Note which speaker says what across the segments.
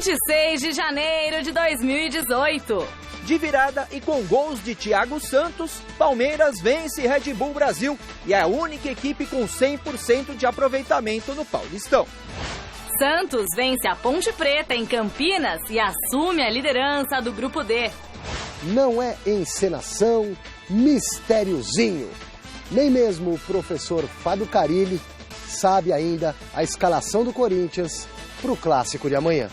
Speaker 1: 26 de janeiro de 2018.
Speaker 2: De virada e com gols de Thiago Santos, Palmeiras vence Red Bull Brasil e é a única equipe com 100% de aproveitamento no Paulistão.
Speaker 1: Santos vence a Ponte Preta em Campinas e assume a liderança do Grupo D.
Speaker 3: Não é encenação, mistériozinho. Nem mesmo o professor Fábio Carilli sabe ainda a escalação do Corinthians para o clássico de amanhã.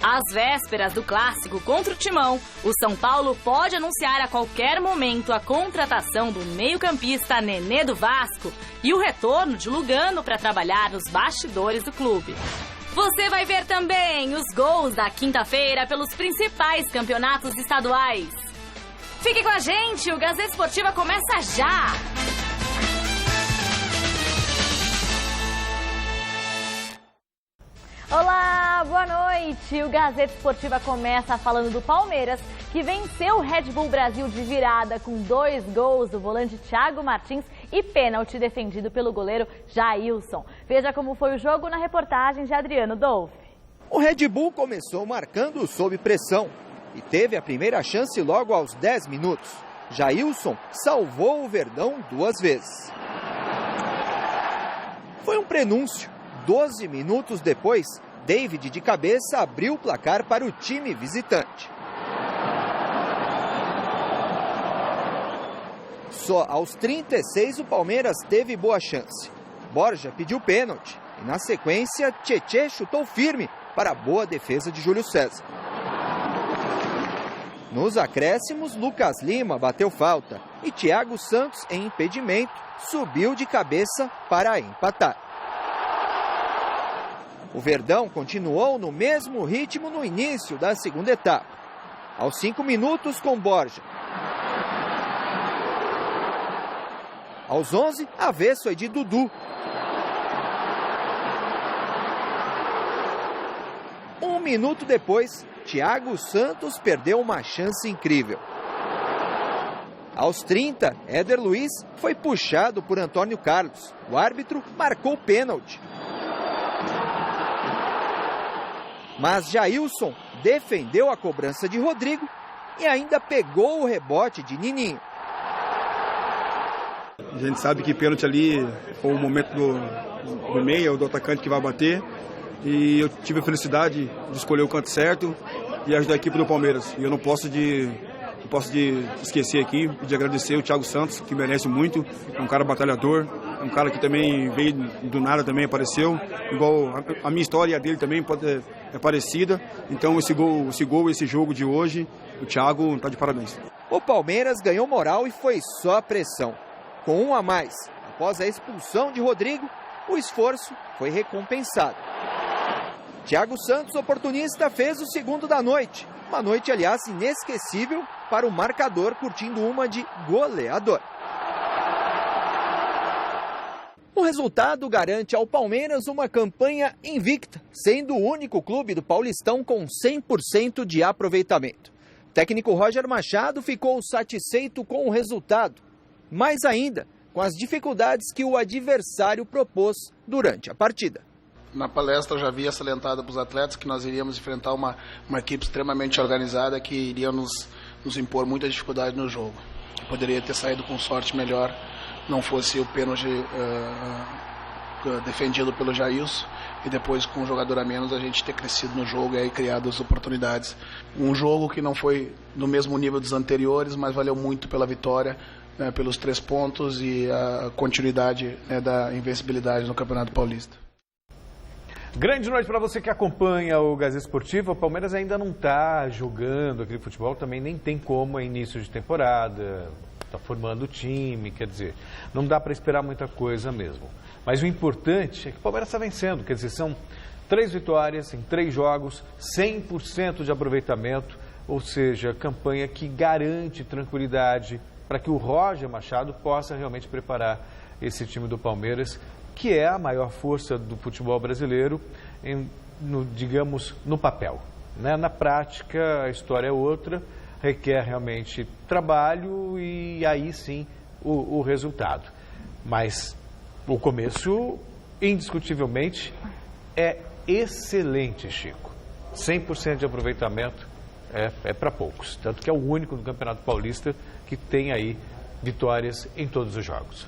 Speaker 1: Às vésperas do clássico contra o Timão, o São Paulo pode anunciar a qualquer momento a contratação do meio-campista Nenê do Vasco e o retorno de Lugano para trabalhar nos bastidores do clube. Você vai ver também os gols da quinta-feira pelos principais campeonatos estaduais. Fique com a gente, o Gazeta Esportiva começa já! Olá, boa noite! O Gazeta Esportiva começa falando do Palmeiras, que venceu o Red Bull Brasil de virada com 2 gols do volante Thiago Martins e pênalti defendido pelo goleiro Jailson. Veja como foi o jogo na reportagem de Adriano Dolfi.
Speaker 2: O Red Bull começou marcando sob pressão e teve a primeira chance logo aos 10 minutos. Jailson salvou o Verdão 2 vezes. Foi um prenúncio. 12 minutos depois, David de cabeça abriu o placar para o time visitante. Só aos 36 o Palmeiras teve boa chance. Borja pediu pênalti e na sequência Tchê chutou firme para a boa defesa de Júlio César. Nos acréscimos, Lucas Lima bateu falta e Thiago Santos, em impedimento, subiu de cabeça para empatar. O Verdão continuou no mesmo ritmo no início da segunda etapa. Aos 5 minutos com Borja. Aos 11, avesso é de Dudu. 1 minuto depois, Thiago Santos perdeu uma chance incrível. Aos 30, Éder Luiz foi puxado por Antônio Carlos. O árbitro marcou pênalti. Mas Jailson defendeu a cobrança de Rodrigo e ainda pegou o rebote de Nininho.
Speaker 4: A gente sabe que pênalti ali foi o momento do meia ou do atacante que vai bater. E eu tive a felicidade de escolher o canto certo e ajudar a equipe do Palmeiras. E eu não posso esquecer aqui de agradecer o Thiago Santos, que merece muito. É um cara batalhador, é um cara que também veio do nada, também apareceu. Igual a minha história e a dele também é parecida. Então esse jogo de hoje, o Thiago está de parabéns.
Speaker 2: O Palmeiras ganhou moral e foi só pressão. Com 1 a mais, após a expulsão de Rodrigo, o esforço foi recompensado. Thiago Santos, oportunista, fez o segundo da noite. Uma noite, aliás, inesquecível para o marcador, curtindo uma de goleador. O resultado garante ao Palmeiras uma campanha invicta, sendo o único clube do Paulistão com 100% de aproveitamento. O técnico Roger Machado ficou satisfeito com o resultado, mais ainda com as dificuldades que o adversário propôs durante a partida.
Speaker 5: Na palestra eu já havia salientado para os atletas que nós iríamos enfrentar uma equipe extremamente organizada que iria nos impor muita dificuldade no jogo. Poderia ter saído com sorte melhor, não fosse o pênalti defendido pelo Jailson e depois com um jogador a menos a gente ter crescido no jogo e aí criado as oportunidades. Um jogo que não foi no mesmo nível dos anteriores, mas valeu muito pela vitória, pelos 3 pontos e a continuidade da invencibilidade no Campeonato Paulista.
Speaker 6: Grande noite para você que acompanha o Gazeta Esportiva. O Palmeiras ainda não está jogando aquele futebol, também nem tem como, é início de temporada, está formando o time, quer dizer, não dá para esperar muita coisa mesmo. Mas o importante é que o Palmeiras está vencendo, quer dizer, são 3 vitórias em 3 jogos, 100% de aproveitamento, ou seja, campanha que garante tranquilidade para que o Roger Machado possa realmente preparar esse time do Palmeiras, que é a maior força do futebol brasileiro, digamos, no papel. Né? Na prática, a história é outra, requer realmente trabalho e aí sim o resultado. Mas o começo, indiscutivelmente, é excelente, Chico. 100% de aproveitamento é para poucos. Tanto que é o único no Campeonato Paulista que tem aí vitórias em todos os jogos.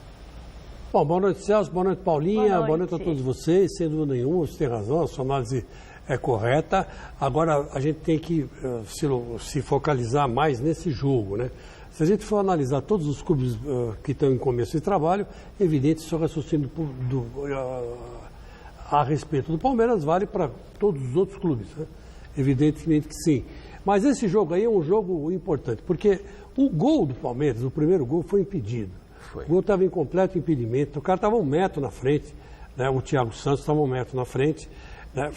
Speaker 7: Bom, boa noite, Celso, boa noite, Paulinha, boa noite a todos vocês. Sem dúvida nenhuma, você tem razão, a sua análise é correta. Agora, a gente tem que se focalizar mais nesse jogo, né? Se a gente for analisar todos os clubes que estão em começo de trabalho, é evidente que o seu raciocínio a respeito do Palmeiras vale para todos os outros clubes, né? Evidentemente que sim. Mas esse jogo aí é um jogo importante, porque o gol do Palmeiras, o primeiro gol, foi impedido. O gol estava em completo impedimento, o cara estava 1 metro na frente, né? O Thiago Santos estava 1 metro na frente. Né?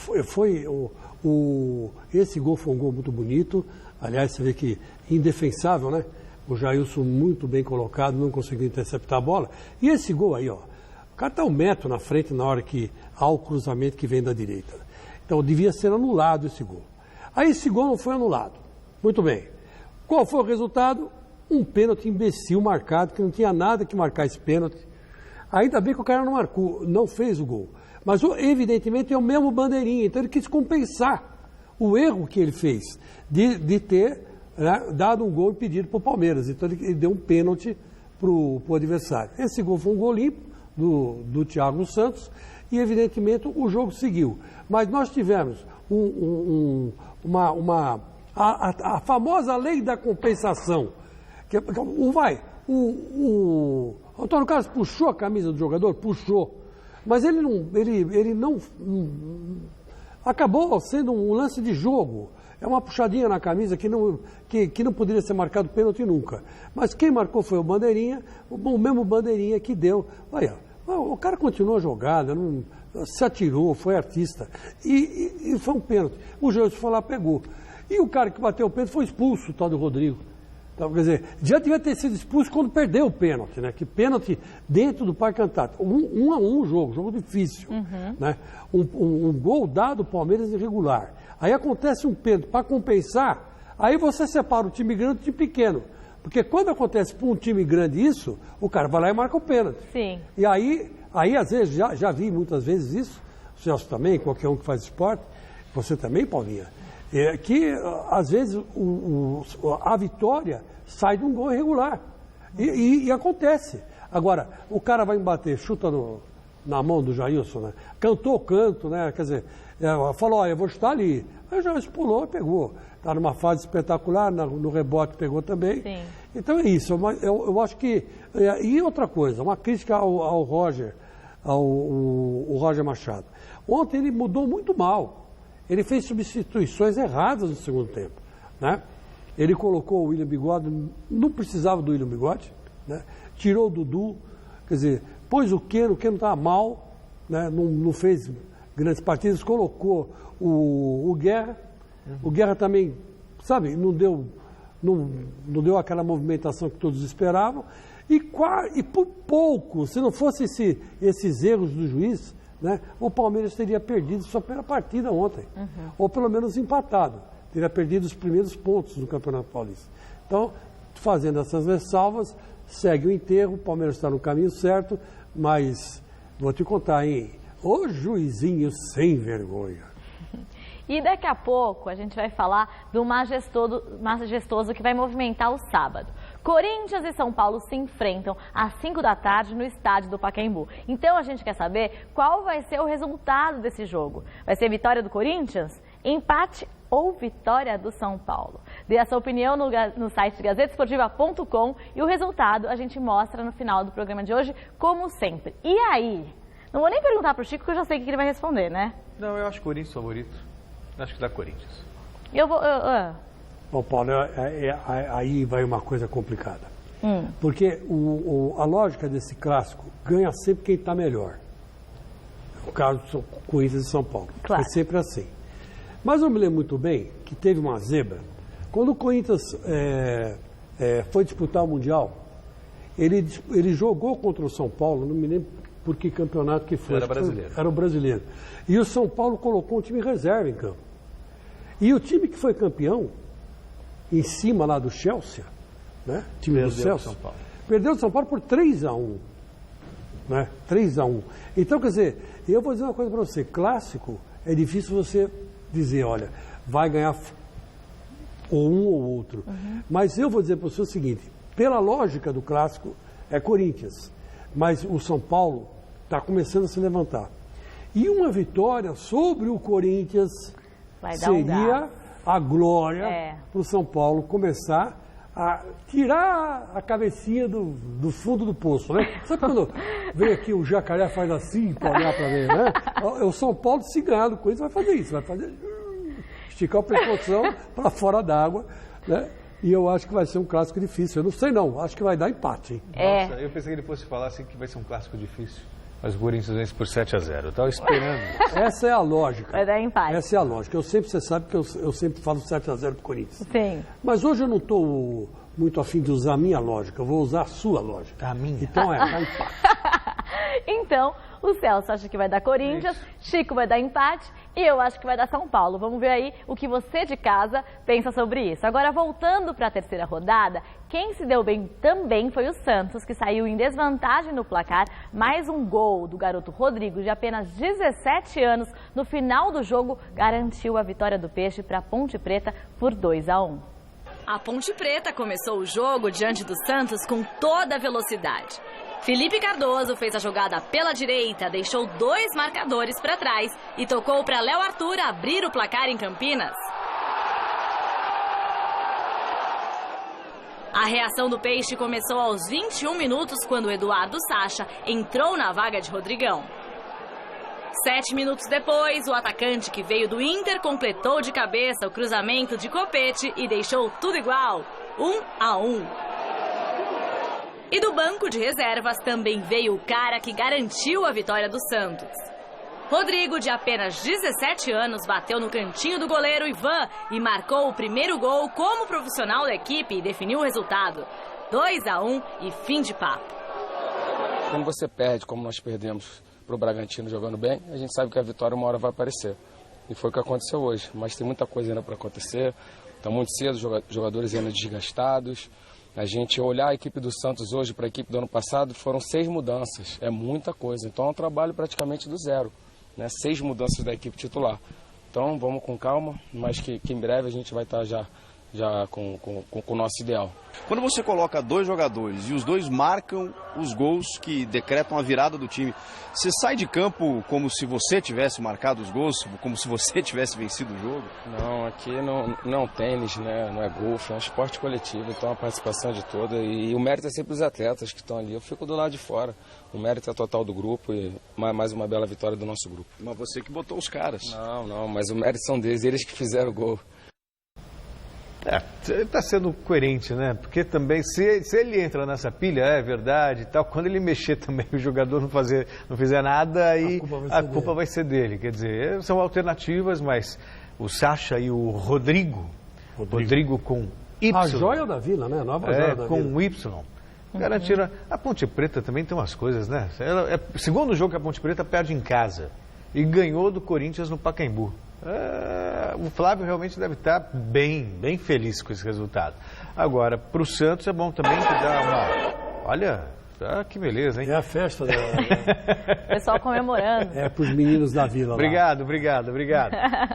Speaker 7: Esse gol foi um gol muito bonito, aliás, você vê que indefensável, né? O Jailson muito bem colocado, não conseguiu interceptar a bola. E esse gol aí, ó, o cara está 1 metro na frente na hora que há o cruzamento que vem da direita. Então devia ser anulado esse gol. Aí esse gol não foi anulado. Muito bem. Qual foi o resultado? Um pênalti imbecil marcado, que não tinha nada que marcar esse pênalti. Ainda bem que o cara não marcou, não fez o gol. Mas, evidentemente, é o mesmo bandeirinha. Então, ele quis compensar o erro que ele fez de ter, né, dado um gol impedido para o Palmeiras. Então, ele deu um pênalti para o adversário. Esse gol foi um gol limpo do Thiago Santos e, evidentemente, o jogo seguiu. Mas nós tivemos a famosa lei da compensação. O Antônio Carlos puxou a camisa do jogador? Puxou. Mas ele não acabou sendo um lance de jogo. É uma puxadinha na camisa que não poderia ser marcado pênalti nunca. Mas quem marcou foi o Bandeirinha, o mesmo Bandeirinha que deu. Olha, o cara continuou a jogada, se atirou, foi artista. E foi um pênalti. O Jailson foi lá, pegou. E o cara que bateu o pênalti foi expulso, o tal do Rodrigo. Então, quer dizer, já devia ter sido expulso quando perdeu o pênalti, né? Que pênalti dentro do Parque Antártico. 1-1 o jogo difícil. Né? Um gol dado, Palmeiras irregular. Aí acontece um pênalti para compensar, aí você separa o time grande do time pequeno. Porque quando acontece para um time grande isso, o cara vai lá e marca o pênalti.
Speaker 1: Sim.
Speaker 7: E aí às vezes, já vi muitas vezes isso, o Celso também, qualquer um que faz esporte, você também, Paulinha, que às vezes a vitória sai de um gol irregular. E acontece. Agora, o cara vai embater, chuta na mão do Jailson, né? Cantou o canto, né? Quer dizer, falou, eu vou chutar ali. Aí o Jailson pulou e pegou. Está numa fase espetacular, no rebote pegou também.
Speaker 1: Sim.
Speaker 7: Então é isso. Eu acho que... E outra coisa, uma crítica ao Roger, o Roger Machado. Ontem ele mudou muito mal. Ele fez substituições erradas no segundo tempo, né? Ele colocou o William Bigode, não precisava do William Bigode, né? Tirou o Dudu, quer dizer, pôs o Keno estava mal, né? Não fez grandes partidas, colocou o Guerra. O Guerra também, sabe, não deu aquela movimentação que todos esperavam. E por pouco, se não fosse esses erros do juiz, né, o Palmeiras teria perdido sua primeira partida ontem. Ou pelo menos empatado. Teria perdido os primeiros pontos do Campeonato Paulista. Então, fazendo essas ressalvas, segue o enterro, o Palmeiras está no caminho certo, mas vou te contar, hein? O juizinho sem vergonha.
Speaker 1: E daqui a pouco a gente vai falar do majestoso que vai movimentar o sábado. Corinthians e São Paulo se enfrentam às 5 da tarde no estádio do Pacaembu. Então a gente quer saber qual vai ser o resultado desse jogo. Vai ser vitória do Corinthians, empate ou vitória do São Paulo? Dê a sua opinião no site gazetesportiva.com e o resultado a gente mostra no final do programa de hoje, como sempre. E aí? Não vou nem perguntar para o Chico, porque eu já sei o que ele vai responder, né?
Speaker 6: Não, eu acho Corinthians favorito. Acho que dá Corinthians.
Speaker 7: Bom, Paulo, aí vai uma coisa complicada. Porque a lógica desse clássico ganha sempre quem está melhor. O caso do Corinthians e São Paulo.
Speaker 1: Claro.
Speaker 7: É sempre assim. Mas eu me lembro muito bem que teve uma zebra. Quando o Corinthians foi disputar o Mundial, ele jogou contra o São Paulo, não me lembro por que campeonato que foi.
Speaker 6: Era brasileiro.
Speaker 7: Era o brasileiro. E o São Paulo colocou um time reserva em campo. E o time que foi campeão, em cima lá do Chelsea, né? Time do Chelsea, perdeu o São Paulo por 3-1. Né? 3-1. Então, quer dizer, eu vou dizer uma coisa para você, clássico é difícil você dizer, olha, vai ganhar ou um ou outro. Mas eu vou dizer para você o seguinte, pela lógica do clássico, é Corinthians. Mas o São Paulo está começando a se levantar. E uma vitória sobre o Corinthians seria a glória para o São Paulo começar a tirar a cabecinha do fundo do poço, né? Sabe quando vem aqui o jacaré faz assim para olhar para ver, né? O São Paulo, se ganhar do Corinthians, vai fazer isso, vai fazer esticar o pescoção para fora d'água, né? E eu acho que vai ser um clássico difícil. Eu não sei não, acho que vai dar empate, hein?
Speaker 6: Nossa, eu pensei que ele fosse falar assim que vai ser um clássico difícil. Mas o Corinthians vence por 7-0. Eu estava esperando.
Speaker 7: Essa é a lógica.
Speaker 1: Vai dar empate.
Speaker 7: Essa é a lógica. Você sabe que eu sempre falo 7-0 pro Corinthians.
Speaker 1: Sim.
Speaker 7: Mas hoje eu não estou muito afim de usar a minha lógica. Eu vou usar a sua lógica.
Speaker 6: A minha?
Speaker 7: Então dá empate.
Speaker 1: Então, o Celso acha que vai dar Corinthians, Chico vai dar empate e eu acho que vai dar São Paulo. Vamos ver aí o que você de casa pensa sobre isso. Agora, voltando para a terceira rodada, quem se deu bem também foi o Santos, que saiu em desvantagem no placar. Mais um gol do garoto Rodrigo, de apenas 17 anos, no final do jogo, garantiu a vitória do Peixe para a Ponte Preta por 2-1. A Ponte Preta começou o jogo diante do Santos com toda a velocidade. Felipe Cardoso fez a jogada pela direita, deixou 2 marcadores para trás e tocou para Léo Arthur abrir o placar em Campinas. A reação do Peixe começou aos 21 minutos, quando Eduardo Sacha entrou na vaga de Rodrigão. 7 minutos depois, o atacante que veio do Inter completou de cabeça o cruzamento de Copete e deixou tudo igual, 1-1. E do banco de reservas também veio o cara que garantiu a vitória do Santos. Rodrigo, de apenas 17 anos, bateu no cantinho do goleiro Ivan e marcou o primeiro gol como profissional da equipe e definiu o resultado. 2-1 e fim de papo.
Speaker 8: Quando você perde, como nós perdemos para o Bragantino jogando bem, a gente sabe que a vitória uma hora vai aparecer. E foi o que aconteceu hoje. Mas tem muita coisa ainda para acontecer. Está muito cedo, jogadores ainda desgastados. A gente olhar a equipe do Santos hoje para a equipe do ano passado, foram 6 mudanças. É muita coisa. Então é um trabalho praticamente do zero, né? 6 mudanças da equipe titular. Então vamos com calma, mas que em breve a gente vai estar já com o nosso ideal.
Speaker 9: Quando você coloca 2 jogadores e os 2 marcam os gols que decretam a virada do time, você sai de campo como se você tivesse marcado os gols, como se você tivesse vencido o jogo?
Speaker 8: Não, aqui não é tênis, né? Não é golfe, é um esporte coletivo, então a participação de toda e o mérito é sempre dos atletas que estão ali. Eu fico do lado de fora, o mérito é total do grupo e mais uma bela vitória do nosso grupo.
Speaker 9: Mas você que botou os caras.
Speaker 8: Não, mas o mérito são deles, eles que fizeram o gol.
Speaker 6: Ele está sendo coerente, né? Porque também, se ele entra nessa pilha, é verdade e tal, quando ele mexer também, o jogador não fizer nada, aí a culpa vai ser dele. Quer dizer, são alternativas, mas o Sacha e o Rodrigo com Y.
Speaker 7: A joia da Vila, né? Nova joia da
Speaker 6: com
Speaker 7: Vila.
Speaker 6: Y. Garantiram. A Ponte Preta também tem umas coisas, né? Segundo jogo que a Ponte Preta perde em casa e ganhou do Corinthians no Pacaembu. O Flávio realmente deve estar bem feliz com esse resultado. Agora, para o Santos é bom também que dá uma... Olha, que beleza, hein?
Speaker 7: É a festa da...
Speaker 1: O pessoal comemorando.
Speaker 7: É para os meninos da Vila.
Speaker 6: Obrigado.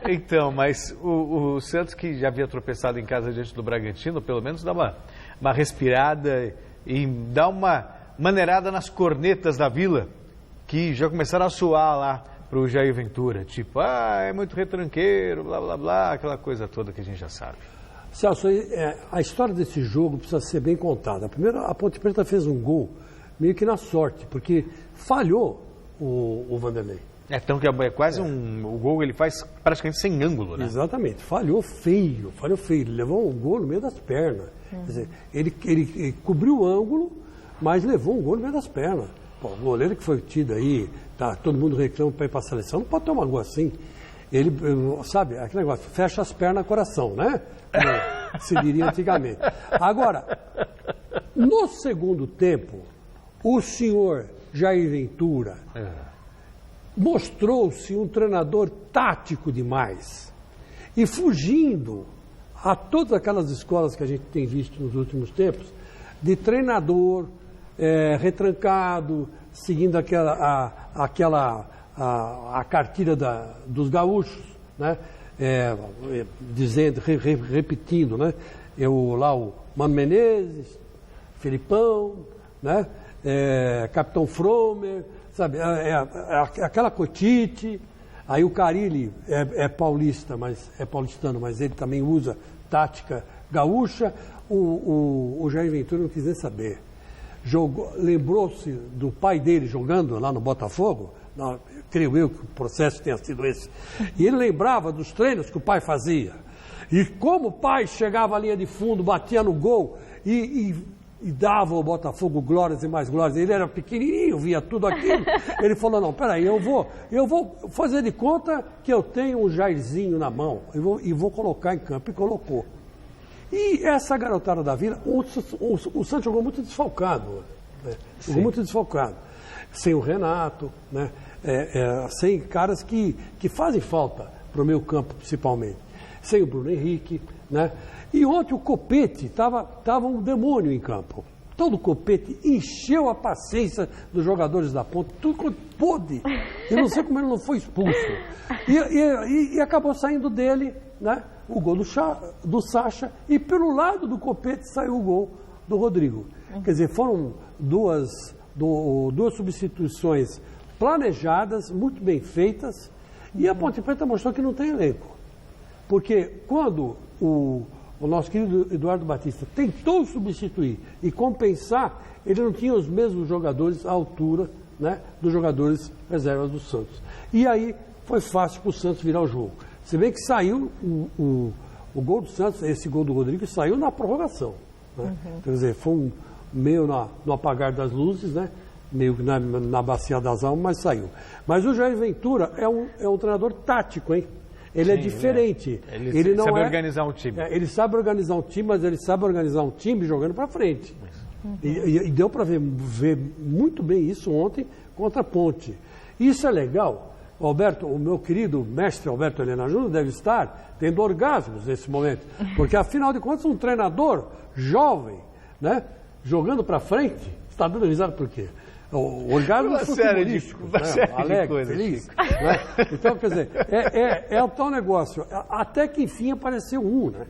Speaker 6: Então, mas o Santos, que já havia tropeçado em casa diante do Bragantino, pelo menos dá uma respirada e dá uma maneirada nas cornetas da Vila, que já começaram a soar lá para o Jair Ventura, tipo, é muito retranqueiro, blá, blá, blá, aquela coisa toda que a gente já sabe.
Speaker 7: Celso, a história desse jogo precisa ser bem contada. Primeiro, a Ponte Preta fez um gol meio que na sorte, porque falhou o Vanderlei.
Speaker 6: Então que é quase o gol ele faz praticamente sem ângulo, né?
Speaker 7: Exatamente, falhou feio, ele levou um gol no meio das pernas. Quer dizer, ele cobriu o ângulo, mas levou um gol no meio das pernas. Pô, o goleiro que foi tido aí, tá, todo mundo reclama para ir para a seleção, não pode tomar um gol assim. Ele, sabe, aquele negócio, fecha as pernas, coração, né? Como se diria antigamente. Agora, no segundo tempo, o senhor Jair Ventura mostrou-se um treinador tático demais e fugindo a todas aquelas escolas que a gente tem visto nos últimos tempos, de treinador retrancado, seguindo a cartilha dos gaúchos, né? dizendo, repetindo, né? O Mano Menezes, Filipão, né? Capitão Fromer, sabe? Aquela Cotite. Aí o Carille é paulistano, mas ele também usa tática gaúcha. O Jair Ventura não quis nem saber. Lembrou-se do pai dele jogando lá no Botafogo, creio eu que o processo tenha sido esse. E ele lembrava dos treinos que o pai fazia. E como o pai chegava à linha de fundo, batia no gol e dava ao Botafogo glórias e mais glórias. Ele era pequenininho, via tudo aquilo. Ele falou, não, peraí, eu vou fazer de conta que eu tenho um Jairzinho na mão e vou colocar em campo. E colocou. E essa garotada da Vila, o Santos jogou muito desfalcado. Né? Jogou muito desfalcado. Sem o Renato, né? Sem caras que fazem falta para o meio campo, principalmente. Sem o Bruno Henrique, né? E ontem o Copete estava um demônio em campo. Todo o Copete encheu a paciência dos jogadores da ponta, tudo quanto pôde. Eu não sei como ele não foi expulso. E acabou saindo dele, né, o gol do Sacha, e pelo lado do Copete saiu o gol do Rodrigo. Quer dizer, foram duas substituições planejadas, muito bem feitas, e a Ponte Preta mostrou que não tem elenco. Porque quando o nosso querido Eduardo Batista tentou substituir e compensar, ele não tinha os mesmos jogadores à altura, né, dos jogadores reservas do Santos. E aí foi fácil para o Santos virar o jogo. Se bem que saiu o gol do Santos, esse gol do Rodrigo, saiu na prorrogação. Né? Quer dizer, foi meio no apagar das luzes, né? Meio na bacia das almas, mas saiu. Mas o Jair Ventura é um treinador tático, hein? Ele é diferente. Ele sabe organizar um time. Ele sabe organizar um time, mas ele sabe organizar um time jogando para frente. E deu para ver muito bem isso ontem contra a Ponte. Isso é legal. Alberto, o meu querido mestre Alberto Helena Júnior deve estar tendo orgasmos nesse momento. Porque, afinal de contas, um treinador jovem, né, jogando para frente, está dando risada por quê? O orgasmo futebolístico, alegre, feliz. Né? Então, quer dizer, é o tal negócio. Até que, enfim, apareceu um, né,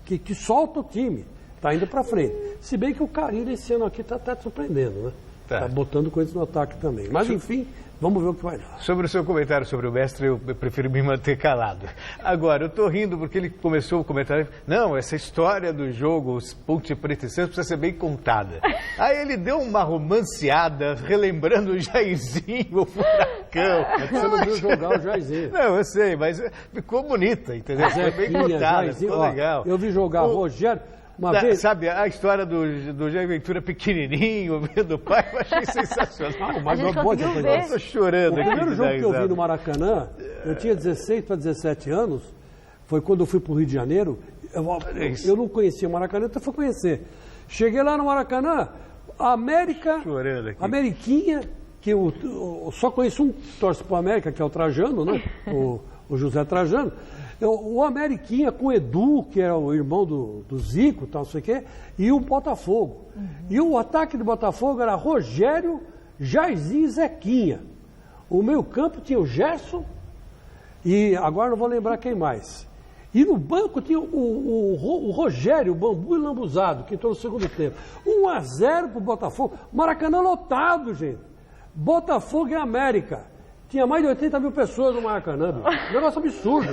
Speaker 7: que solta o time, está indo para frente. Se bem que o Carille esse ano aqui está até surpreendendo, né? Está botando coisas no ataque também. Mas, enfim, vamos ver o que vai dar. Sobre o seu comentário sobre o mestre, eu prefiro me manter calado. Agora, eu estou rindo porque ele começou o comentário. Não, essa história do jogo, os Ponte Preta e Santos, precisa ser bem contada. Aí ele deu uma romanceada, relembrando o Jairzinho, o Furacão. Você não viu jogar o Jairzinho.
Speaker 6: Não, eu sei, mas ficou bonita, entendeu? Foi bem contada, ficou legal.
Speaker 7: Eu vi jogar o Rogério. Vez...
Speaker 6: Sabe, a história do Jair Ventura pequenininho, vendo o pai, eu achei sensacional.
Speaker 7: Mas não pode ver.
Speaker 6: Estou chorando.
Speaker 7: O primeiro jogo que eu vi no Maracanã, eu tinha 16 para 17 anos, foi quando eu fui para o Rio de Janeiro. Eu não conhecia o Maracanã, então fui conhecer. Cheguei lá no Maracanã, a Ameriquinha, que eu só conheço um que torce para o América, que é o Trajano, né? O José Trajano. O Ameriquinha com o Edu, que era o irmão do Zico, tal, não sei o quê, e o Botafogo. E o ataque do Botafogo era Rogério, Jairzinho e Zequinha. O meio campo tinha o Gerson, e agora não vou lembrar quem mais. E no banco tinha o Rogério, o Bambu e Lambuzado, que entrou no segundo tempo. 1-0 para o Botafogo. Maracanã lotado, gente. Botafogo e América. Tinha mais de 80 mil pessoas no Maracanã, bicho. Negócio absurdo.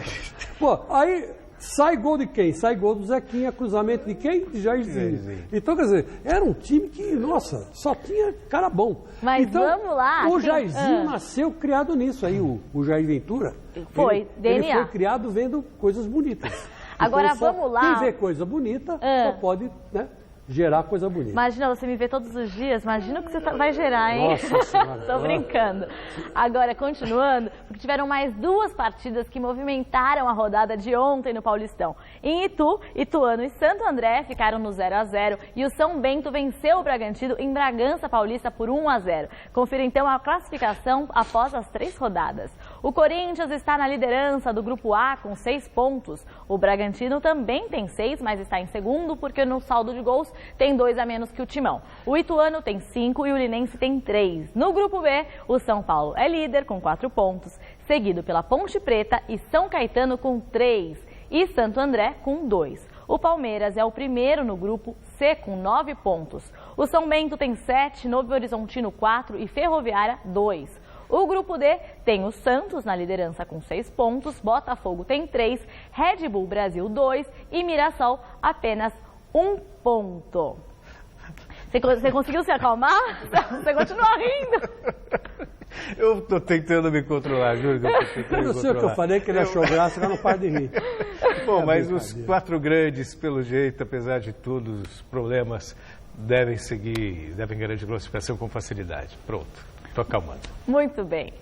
Speaker 7: Pô, aí sai gol de quem? Sai gol do Zequinha, cruzamento de quem? De Jairzinho. Então, quer dizer, era um time que, nossa, só tinha cara bom.
Speaker 10: Mas
Speaker 7: então,
Speaker 10: vamos lá.
Speaker 7: O Jairzinho nasceu criado nisso aí, o Jair Ventura.
Speaker 10: Foi, DNA.
Speaker 7: Ele foi criado vendo coisas bonitas.
Speaker 10: Agora,
Speaker 7: então,
Speaker 10: vamos lá.
Speaker 7: Quem vê coisa bonita, só pode, né, gerar coisa bonita.
Speaker 10: Imagina, você me vê todos os dias, imagina o que você vai gerar, hein?
Speaker 7: Nossa Senhora.
Speaker 10: Tô brincando. Agora, continuando, porque tiveram mais duas partidas que movimentaram a rodada de ontem no Paulistão. Em Itu, Ituano e Santo André ficaram no 0-0 e o São Bento venceu o Bragantino em Bragança Paulista por 1-0. Confira então a classificação após as 3 rodadas. O Corinthians está na liderança do Grupo A com 6 pontos. O Bragantino também tem 6, mas está em segundo porque no saldo de gols tem 2 a menos que o Timão. O Ituano tem 5 e o Linense tem 3. No Grupo B, o São Paulo é líder com 4 pontos. seguido pela Ponte Preta e São Caetano com 3 e Santo André com 2. O Palmeiras é o primeiro no grupo C com 9 pontos. O São Bento tem 7, Novo Horizontino 4 e Ferroviária 2. O grupo D tem o Santos na liderança com 6 pontos, Botafogo tem 3, Red Bull Brasil 2 e Mirassol apenas 1 ponto. Você conseguiu se acalmar? Você continua rindo.
Speaker 6: Eu tô tentando me controlar, juro que eu tô tentando me controlar.
Speaker 7: Eu sei o que eu falei, que ele achou graça, mas não para de rir.
Speaker 6: Bom, mas os 4 grandes, pelo jeito, apesar de todos os problemas, devem garantir classificação com facilidade. Pronto. Estou acalmando.
Speaker 10: Muito bem.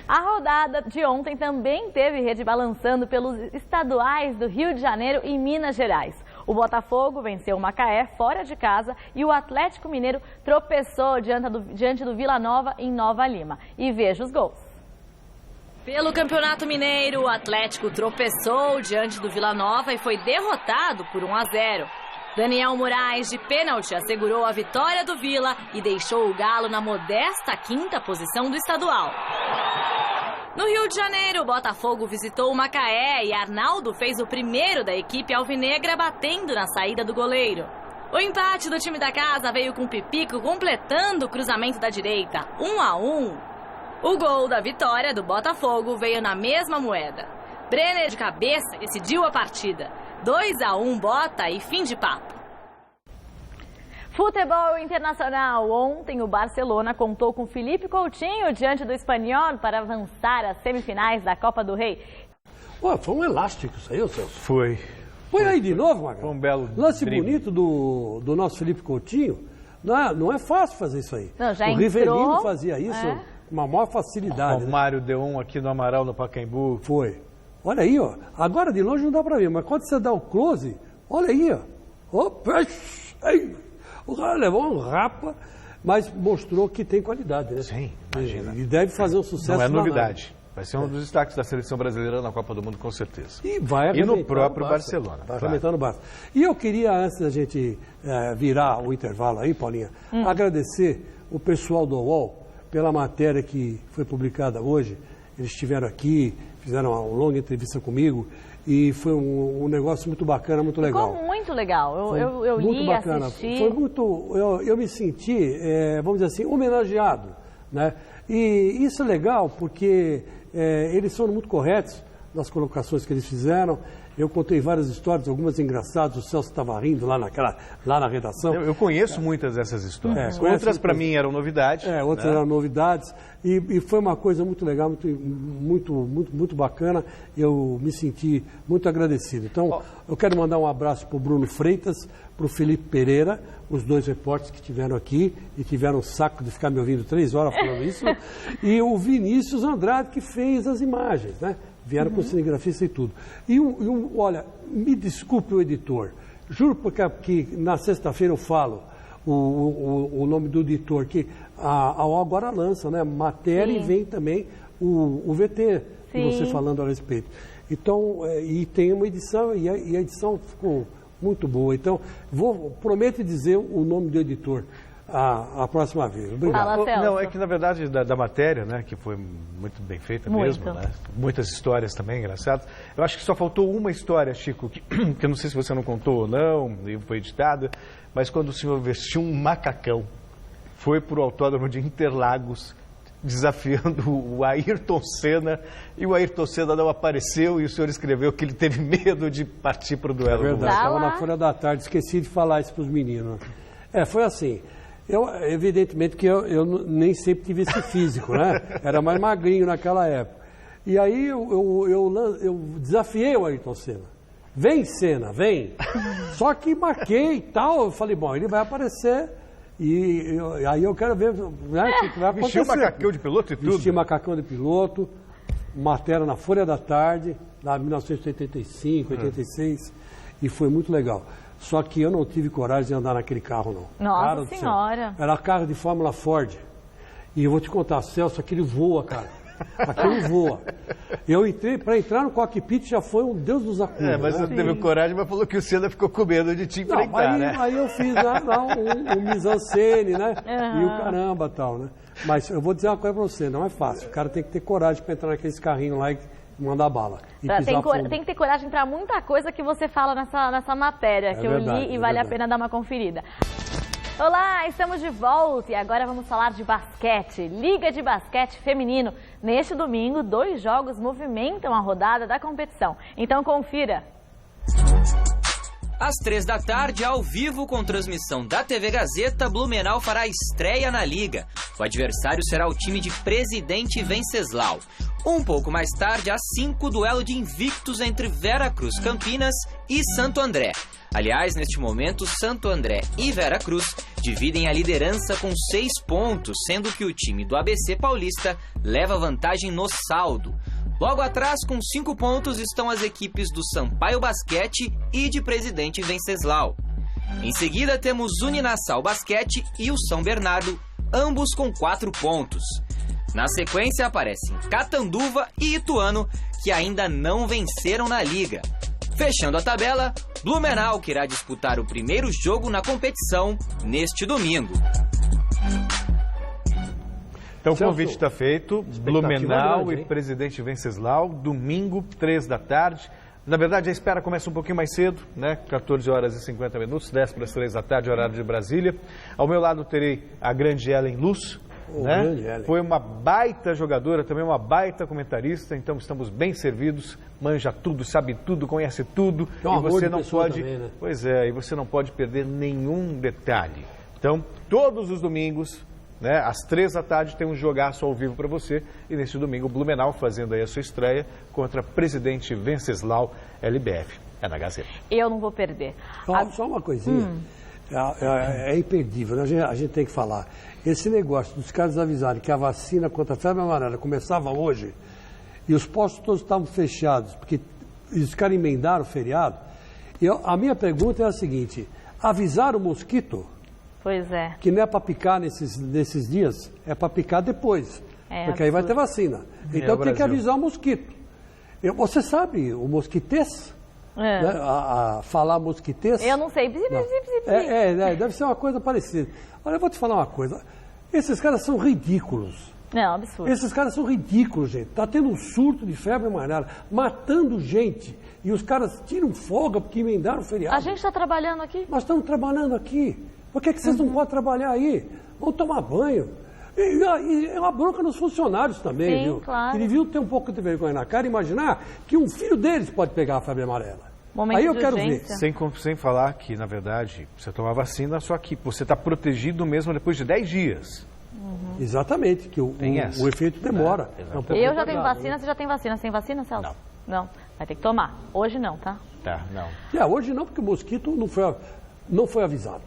Speaker 10: A rodada de ontem também teve rede balançando pelos estaduais do Rio de Janeiro e Minas Gerais. O Botafogo venceu o Macaé fora de casa e o Atlético Mineiro tropeçou diante do Vila Nova em Nova Lima. E veja os gols.
Speaker 1: Pelo Campeonato Mineiro, o Atlético tropeçou diante do Vila Nova e foi derrotado por 1-0. Daniel Moraes, de pênalti, assegurou a vitória do Vila e deixou o Galo na modesta 5ª posição do estadual. No Rio de Janeiro, o Botafogo visitou o Macaé e Arnaldo fez o primeiro da equipe alvinegra batendo na saída do goleiro. O empate do time da casa veio com Pipico completando o cruzamento da direita, 1-1. O gol da vitória do Botafogo veio na mesma moeda. Brenner de cabeça decidiu a partida. 2-1 Bota e fim de papo.
Speaker 10: Futebol internacional. Ontem o Barcelona contou com Felipe Coutinho diante do Espanyol para avançar às semifinais da Copa do Rei.
Speaker 7: Pô, foi um elástico isso aí, Celso.
Speaker 6: Foi.
Speaker 7: Põe aí de novo, Magal.
Speaker 6: Foi um belo
Speaker 7: lance
Speaker 6: drible.
Speaker 7: bonito do nosso Felipe Coutinho. Não é fácil fazer isso aí.
Speaker 10: Não, já
Speaker 7: o
Speaker 10: entrou,
Speaker 7: Rivelino fazia isso com uma maior facilidade.
Speaker 6: O Romário deu um aqui no Amaral, no Pacaembu.
Speaker 7: Foi. Olha aí, ó. Agora de longe não dá pra ver, mas quando você dá o close, olha aí, ó. Opa, o cara levou um rapa, mas mostrou que tem qualidade, né?
Speaker 6: Sim, imagina.
Speaker 7: E deve fazer um sucesso.
Speaker 6: Não é novidade. Vai ser um dos destaques da seleção brasileira na Copa do Mundo, com certeza.
Speaker 7: E vai
Speaker 6: E no próprio Barcelona.
Speaker 7: Vai arrebentar no Barça. E eu queria, antes da gente virar o intervalo aí, Paulinha, agradecer o pessoal do UOL pela matéria que foi publicada hoje. Eles estiveram aqui, fizeram uma longa entrevista comigo e foi um negócio muito bacana, muito legal.
Speaker 10: Ficou muito legal. Eu li,
Speaker 7: bacana.
Speaker 10: assisti.
Speaker 7: Foi muito. Eu me senti, vamos dizer assim, homenageado, né? E isso é legal porque eles foram muito corretos nas colocações que eles fizeram. Eu contei várias histórias, algumas engraçadas. O Celso estava rindo lá na redação.
Speaker 6: Eu conheço muitas dessas histórias.
Speaker 7: Conheço
Speaker 6: outras, para mim, eram novidades.
Speaker 7: Outras eram novidades. E foi uma coisa muito legal, muito bacana. Eu me senti muito agradecido. Então, eu quero mandar um abraço para o Bruno Freitas, para o Felipe Pereira, os 2 repórteres que estiveram aqui e tiveram o saco de ficar me ouvindo 3 horas falando isso. E o Vinícius Andrade, que fez as imagens, né? Vieram com cinegrafista e tudo. Olha, me desculpe o editor. Juro porque na sexta-feira eu falo o nome do editor, que a UOL agora lança, né? Matéria. Sim. E vem também o VT, você falando a respeito. Então, e tem uma edição, e a edição ficou muito boa. Então, prometo dizer o nome do editor a próxima vez. Obrigado.
Speaker 6: Não, é que na verdade da matéria, né, que foi muito bem feita mesmo, né? Muitas histórias também engraçadas. Eu acho que só faltou uma história, Chico, que eu não sei se você não contou ou não, e foi editada, mas quando o senhor vestiu um macacão, foi para o autódromo de Interlagos, desafiando o Ayrton Senna, e o Ayrton Senna não apareceu, e o senhor escreveu que ele teve medo de partir para o duelo.
Speaker 7: É verdade, estava na Folha da Tarde, esqueci de falar isso para os meninos. Foi assim. Evidentemente que eu nem sempre tive esse físico, né? Era mais magrinho naquela época. E aí eu desafiei o Ayrton Senna. Vem, Senna, vem. Só que marquei e tal. Eu falei, bom, ele vai aparecer. E aí eu quero ver, né, o que vai acontecer.
Speaker 6: Vestiu macacão de piloto e tudo?
Speaker 7: Vestiu macacão de piloto, matéria na Folha da Tarde, lá em 1985, 86, e foi muito legal. Só que eu não tive coragem de andar naquele carro, não.
Speaker 10: Nossa Senhora!
Speaker 7: Era carro de Fórmula Ford. E eu vou te contar, Celso, aquele voa, cara. Aquele voa. Eu entrei, para entrar no cockpit já foi um Deus nos acuda.
Speaker 6: Mas você teve coragem, mas falou que o Senna ficou com medo de te enfrentar,
Speaker 7: aí eu fiz lá um mise-en-scène, né? E o caramba tal, né? Mas eu vou dizer uma coisa para você, não é fácil. O cara tem que ter coragem para entrar naqueles carrinhos lá e mandar bala. E
Speaker 10: tem que ter coragem para muita coisa que você fala nessa matéria, que eu li e vale a pena dar uma conferida. Olá, estamos de volta e agora vamos falar de basquete. Liga de Basquete Feminino. Neste domingo, 2 jogos movimentam a rodada da competição. Então confira.
Speaker 11: Às 3 da tarde, ao vivo, com transmissão da TV Gazeta, Blumenau fará estreia na Liga. O adversário será o time de Presidente Venceslau. Um pouco mais tarde, às 5, duelo de invictos entre Veracruz Campinas e Santo André. Aliás, neste momento, Santo André e Veracruz dividem a liderança com 6 pontos, sendo que o time do ABC Paulista leva vantagem no saldo. Logo atrás, com 5 pontos, estão as equipes do Sampaio Basquete e de Presidente Venceslau. Em seguida, temos Uninassal Basquete e o São Bernardo, ambos com 4 pontos. Na sequência, aparecem Catanduva e Ituano, que ainda não venceram na Liga. Fechando a tabela, Blumenau, que irá disputar o primeiro jogo na competição neste domingo.
Speaker 6: Então o convite está feito, Blumenau grande, e Presidente Venceslau, domingo, 3 da tarde. Na verdade, a espera começa um pouquinho mais cedo, né? 14 horas e 50 minutos, 10 para as 3 da tarde, horário de Brasília. Ao meu lado terei a grande Ellen Luz, né? Foi uma baita jogadora, também uma baita comentarista, então estamos bem servidos, manja tudo, sabe tudo, conhece tudo.
Speaker 7: É um
Speaker 6: e você não pode,
Speaker 7: também, né?
Speaker 6: Pois é, e você não pode perder nenhum detalhe. Então, todos os domingos, né, às 3 da tarde tem um jogaço ao vivo para você. E neste domingo, o Blumenau fazendo aí a sua estreia contra Presidente Venceslau LBF. É na Gazeta.
Speaker 10: Eu não vou perder.
Speaker 7: Só uma coisinha. É imperdível, né? A gente tem que falar. Esse negócio dos caras avisarem que a vacina contra a febre amarela começava hoje e os postos todos estavam fechados, porque os caras emendaram o feriado. A minha pergunta é a seguinte: avisar o mosquito?
Speaker 10: Pois é.
Speaker 7: Que não é para picar nesses dias, é para picar depois. Porque aí vai ter vacina. Então tem que avisar o mosquito. Você sabe o mosquitês? Né? Falar mosquitês?
Speaker 10: Eu não sei.
Speaker 7: Deve ser uma coisa parecida. Olha, eu vou te falar uma coisa. Esses caras são ridículos.
Speaker 10: Não, absurdo.
Speaker 7: Esses caras são ridículos, gente. Está tendo um surto de febre amarela, matando gente. E os caras tiram folga porque emendaram o feriado.
Speaker 10: A gente está trabalhando aqui.
Speaker 7: Nós estamos trabalhando aqui. Por que vocês não podem trabalhar aí? Vão tomar banho. E é uma bronca nos funcionários também,
Speaker 10: sim,
Speaker 7: viu?
Speaker 10: Claro.
Speaker 7: Eles deviam ter um pouco de vergonha na cara e imaginar que um filho deles pode pegar a febre amarela.
Speaker 10: Momento
Speaker 7: aí eu
Speaker 10: de
Speaker 7: quero
Speaker 10: urgência.
Speaker 7: ver.
Speaker 6: Sem falar que, na verdade, você toma vacina, só que você está protegido mesmo depois de 10 dias.
Speaker 7: Exatamente, que o efeito demora.
Speaker 10: Eu já tenho vacina, você já tem vacina. Sem vacina, Celso? Não. Vai ter que tomar. Hoje não, tá?
Speaker 6: Não.
Speaker 7: Hoje não, porque o mosquito não foi avisado.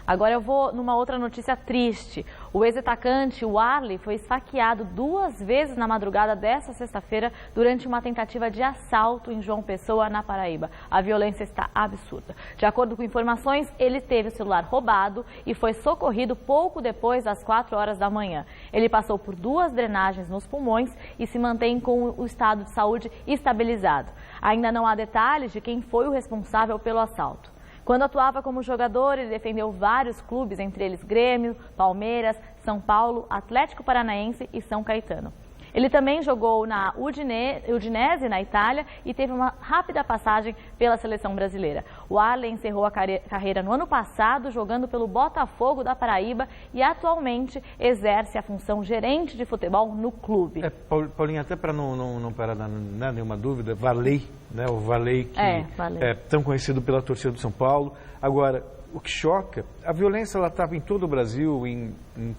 Speaker 10: Agora eu vou numa outra notícia triste. O ex-atacante, o Arley, foi esfaqueado 2 vezes na madrugada desta sexta-feira durante uma tentativa de assalto em João Pessoa, na Paraíba. A violência está absurda. De acordo com informações, ele teve o celular roubado e foi socorrido pouco depois das 4 horas da manhã. Ele passou por 2 drenagens nos pulmões e se mantém com o estado de saúde estabilizado. Ainda não há detalhes de quem foi o responsável pelo assalto. Quando atuava como jogador, ele defendeu vários clubes, entre eles Grêmio, Palmeiras, São Paulo, Atlético Paranaense e São Caetano. Ele também jogou na Udinese, na Itália, e teve uma rápida passagem pela seleção brasileira. O Arley encerrou a carreira no ano passado, jogando pelo Botafogo da Paraíba e atualmente exerce a função gerente de futebol no clube.
Speaker 6: Paulinho, até para não parar nenhuma dúvida, Varley, né? O Varley que é tão conhecido pela torcida do São Paulo. Agora, o que choca, a violência ela estava em todo o Brasil, em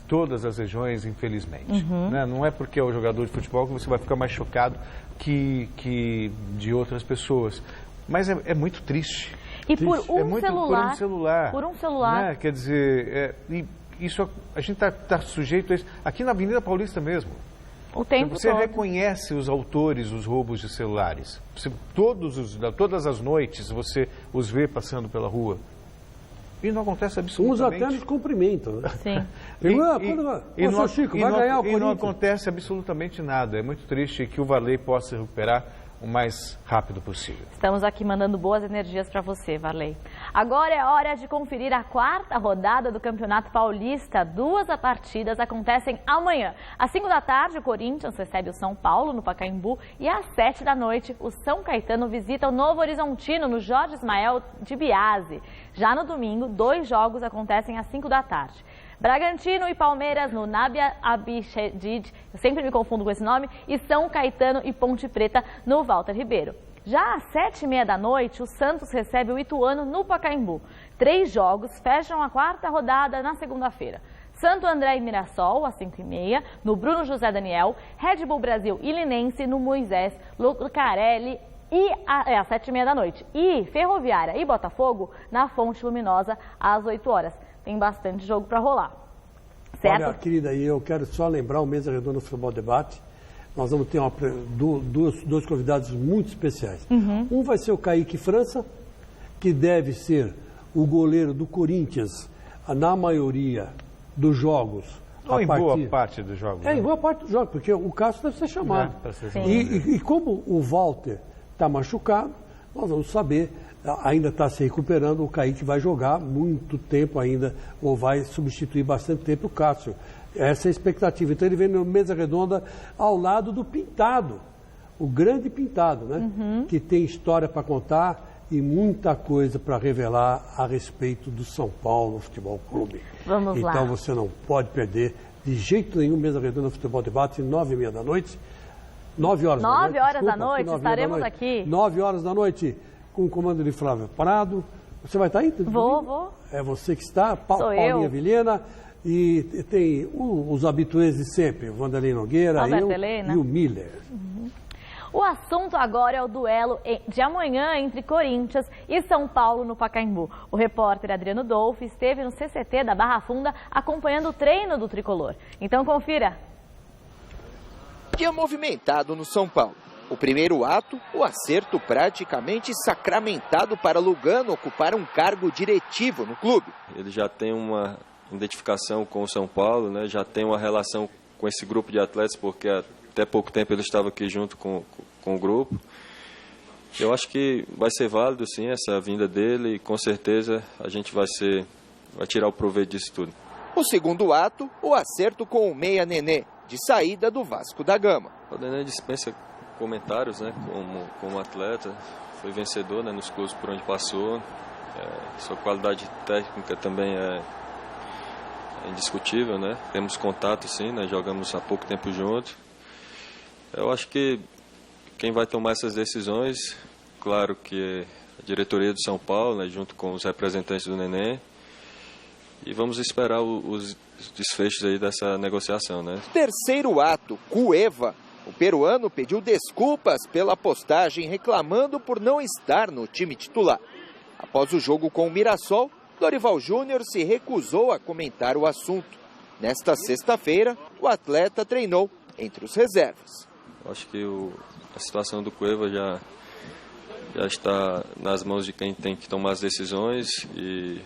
Speaker 6: todas as regiões, infelizmente. Né? Não é porque é o jogador de futebol que você vai ficar mais chocado que de outras pessoas. Mas é muito triste.
Speaker 10: E por um celular.
Speaker 6: Né? Quer dizer, isso, a gente está sujeito a isso. Aqui na Avenida Paulista mesmo.
Speaker 10: O tempo
Speaker 6: você
Speaker 10: todo.
Speaker 6: Reconhece os autores dos roubos de celulares. Todas as noites você os vê passando pela rua. E não acontece absolutamente...
Speaker 7: Uns até nos cumprimentam, né?
Speaker 10: Sim.
Speaker 6: E não acontece absolutamente nada. É muito triste que o Varley possa se recuperar o mais rápido possível.
Speaker 10: Estamos aqui mandando boas energias para você, Varley. Agora é hora de conferir a 4ª rodada do Campeonato Paulista. 2 partidas acontecem amanhã. Às 5 da tarde, o Corinthians recebe o São Paulo no Pacaembu e às 7 da noite, o São Caetano visita o Novo Horizontino no Jorge Ismael de Biase. Já no domingo, 2 jogos acontecem às 5 da tarde. Bragantino e Palmeiras no Nabia Abichedid, eu sempre me confundo com esse nome, e São Caetano e Ponte Preta no Walter Ribeiro. Já às 7h30 da noite, o Santos recebe o Ituano no Pacaembu. 3 jogos fecham a 4ª rodada na segunda-feira. Santo André e Mirassol, às 5h30, no Bruno José Daniel, Red Bull Brasil e Linense no Moisés Lucarelli às 7h30 da noite. E Ferroviária e Botafogo na Fonte Luminosa às 8 horas. Tem bastante jogo para rolar. Certo?
Speaker 7: Olha, querida, e eu quero só lembrar o Mesa Redonda do Futebol Debate. Nós vamos ter dois convidados muito especiais. Um vai ser o Kaique França, que deve ser o goleiro do Corinthians na maioria dos jogos.
Speaker 6: Ou em boa parte dos jogos.
Speaker 7: Em boa parte dos jogos, porque o Cássio deve ser chamado. E como o Walter está machucado, nós vamos saber, ainda está se recuperando, o Kaique vai jogar muito tempo ainda, ou vai substituir bastante tempo o Cássio. Essa é a expectativa. Então ele vem na mesa redonda ao lado do Pintado, o grande Pintado, né? Que tem história para contar e muita coisa para revelar a respeito do São Paulo Futebol Clube.
Speaker 10: Vamos lá.
Speaker 7: Então você não pode perder de jeito nenhum Mesa Redonda Futebol Debate, 9h30 da noite. 9 horas da noite.
Speaker 10: 9 horas da noite, estaremos aqui.
Speaker 7: 9 horas da noite, com o comando de Flávio Prado. Você vai estar aí?
Speaker 10: Vou.
Speaker 7: É você que está, Paulinha Vilhena. E tem os habituês de sempre, o Vanderlei Nogueira, e o Miller.
Speaker 10: O assunto agora é o duelo de amanhã entre Corinthians e São Paulo no Pacaembu. O repórter Adriano Dolfi esteve no CCT da Barra Funda acompanhando o treino do tricolor. Então confira.
Speaker 2: Dia movimentado no São Paulo. O primeiro ato, o acerto praticamente sacramentado para Lugano ocupar um cargo diretivo no clube.
Speaker 12: Ele já tem uma identificação com o São Paulo, né? Já tem uma relação com esse grupo de atletas, porque até pouco tempo ele estava aqui junto com o grupo. Eu acho que vai ser válido, sim, essa vinda dele e com certeza a gente vai tirar o proveito disso tudo.
Speaker 2: O segundo ato, o acerto com o meia Nenê, de saída do Vasco da Gama.
Speaker 12: O Nenê dispensa comentários, né? Como atleta, foi vencedor, né? Nos clubes por onde passou. Sua qualidade técnica também é indiscutível, né? Temos contato, sim, né? Jogamos há pouco tempo juntos. Eu acho que quem vai tomar essas decisões, claro que é a diretoria do São Paulo, né? Junto com os representantes do Nenê. E vamos esperar os desfechos aí dessa negociação, né?
Speaker 2: Terceiro ato, Cueva. O peruano pediu desculpas pela postagem, reclamando por não estar no time titular. Após o jogo com o Mirassol, Dorival Júnior se recusou a comentar o assunto. Nesta sexta-feira, o atleta treinou entre os reservas.
Speaker 12: Acho que a situação do Cueva já está nas mãos de quem tem que tomar as decisões e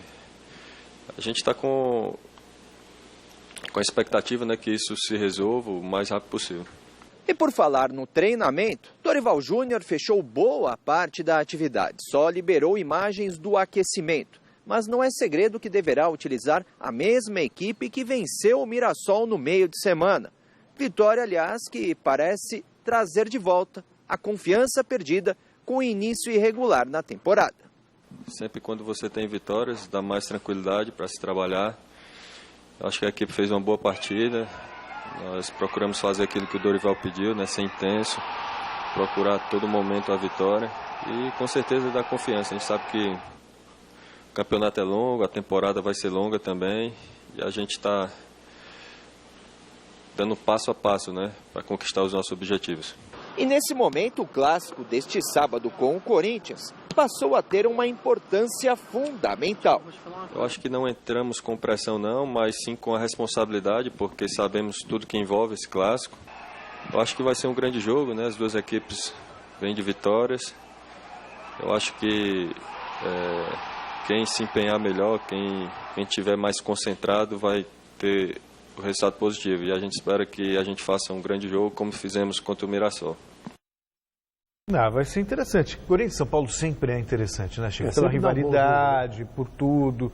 Speaker 12: a gente está com a expectativa, né, que isso se resolva o mais rápido possível.
Speaker 2: E por falar no treinamento, Dorival Júnior fechou boa parte da atividade, só liberou imagens do aquecimento. Mas não é segredo que deverá utilizar a mesma equipe que venceu o Mirassol no meio de semana. Vitória, aliás, que parece trazer de volta a confiança perdida com o início irregular na temporada.
Speaker 12: Sempre quando você tem vitórias, dá mais tranquilidade para se trabalhar. Eu acho que a equipe fez uma boa partida. Nós procuramos fazer aquilo que o Dorival pediu, né? Ser intenso, procurar a todo momento a vitória e com certeza dá confiança. A gente sabe que o campeonato é longo, a temporada vai ser longa também e a gente está dando passo a passo, né, para conquistar os nossos objetivos.
Speaker 2: E nesse momento, o clássico deste sábado com o Corinthians passou a ter uma importância fundamental.
Speaker 12: Eu acho que não entramos com pressão não, mas sim com a responsabilidade, porque sabemos tudo que envolve esse clássico. Eu acho que vai ser um grande jogo, né? As duas equipes vêm de vitórias. Eu acho que quem se empenhar melhor, quem tiver mais concentrado vai ter o resultado positivo. E a gente espera que a gente faça um grande jogo como fizemos contra o Mirassol.
Speaker 6: Vai ser interessante. Corinthians e São Paulo sempre é interessante, né, Chico? Pela rivalidade, por tudo.